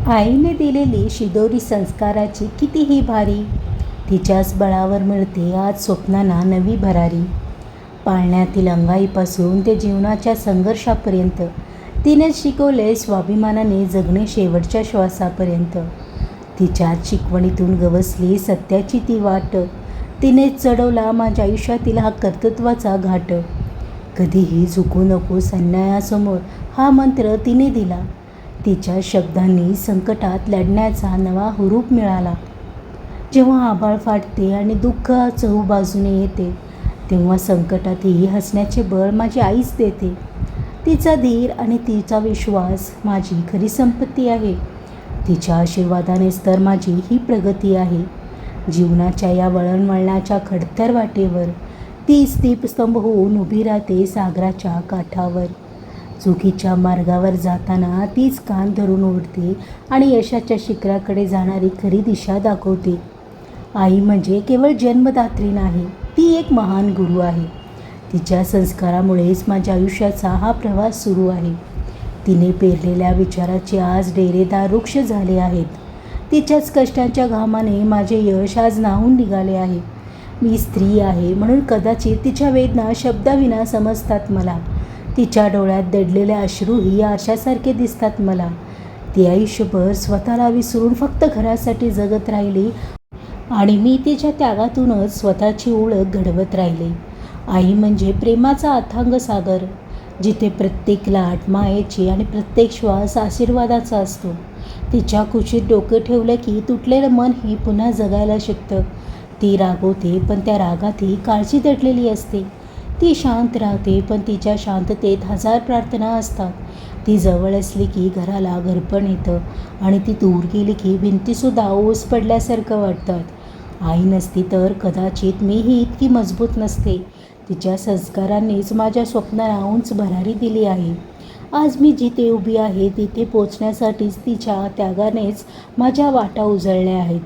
आईने दिलेली शिदोरी संस्काराची कितीही भारी, तिच्याच बळावर मिळते आज स्वप्नांना नवी भरारी. पाळण्यातील अंगाईपासून ते जीवनाच्या संघर्षापर्यंत तिनेच शिकवले स्वाभिमानाने जगणे शेवटच्या श्वासापर्यंत. तिच्याच शिकवणीतून गवसली सत्याची ती वाट, तिनेच चढवला माझ्या आयुष्यातील हा कर्तृत्वाचा घाट. कधीही झुकू नकोस अन्यायासमोर हा मंत्र तिने दिला. तिच्या शब्दांनी संकटात लढण्याचा नवा हुरूप मिळाला. जेव्हा आभाळ फाटते आणि दुःख चहूबाजूने येते, तेव्हा संकटातही हसण्याचे बळ माझी आईच देते. तिचा धीर आणि तिचा विश्वास माझी खरी संपत्ती आहे. तिच्या आशीर्वादानेच तर माझी ही प्रगती आहे. जीवनाच्या या वळणवळणाच्या खडतर वाटेवर तीच दीपस्तंभ होऊन उभी राहते सागराच्या काठावर. चुकीच्या मार्गावर जाताना तीच कान धरून ओढते आणि यशाच्या शिखराकडे जाणारी खरी दिशा दाखवते. आई म्हणजे केवळ जन्मदात्री नाही, ती एक महान गुरु आहे. तिच्या संस्कारामुळेच माझ्या आयुष्याचा हा प्रवास सुरू आहे. तिने पेरलेल्या विचाराचे आज डेरेदार वृक्ष झाले आहेत. तिच्याच कष्टांच्या घामाने माझे यश आज न्हाऊन निघाले आहे. मी स्त्री आहे म्हणून कदाचित तिच्या वेदना शब्दाविना समजतात मला. तिच्या डोळ्यात दडलेले अश्रूही आरशासारखे दिसतात मला. ती आयुष्यभर स्वतःला विसरून फक्त घरासाठी जगत राहिली आणि मी तिच्या त्यागातूनच स्वतःची ओळख घडवत राहिले. आई म्हणजे प्रेमाचा अथांग सागर, जिथे प्रत्येक लाट मायेची आणि प्रत्येक श्वास आशीर्वादाचा असतो. तिच्या कुशीत डोकं ठेवलं की तुटलेलं मनही पुन्हा जगायला शिकतं. ती रागवते पण त्या रागातही काळजी दडलेली असते. ती शांत राहते पण तिच्या शांततेत हजार प्रार्थना असतात. ती जवळ असली की घराला घरपण येतं आणि ती दूर गेली की भिंतीसुद्धा ओस पडल्यासारखं वाटतात. आई नसती तर कदाचित मीही इतकी मजबूत नसते. तिच्या संस्कारांनीच माझ्या स्वप्नाला उंच भरारी दिली आहे. आज मी जिथे उभी आहे तिथे पोचण्यासाठीच तिच्या त्यागानेच माझ्या वाटा उजळल्या आहेत.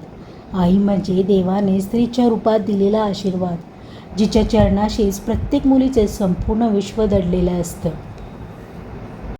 आई म्हणजे देवाने स्त्रीच्या रूपात दिलेला आशीर्वाद, जिच्या चरणाशीच प्रत्येक मुलीचे संपूर्ण विश्व दडलेलं असतं.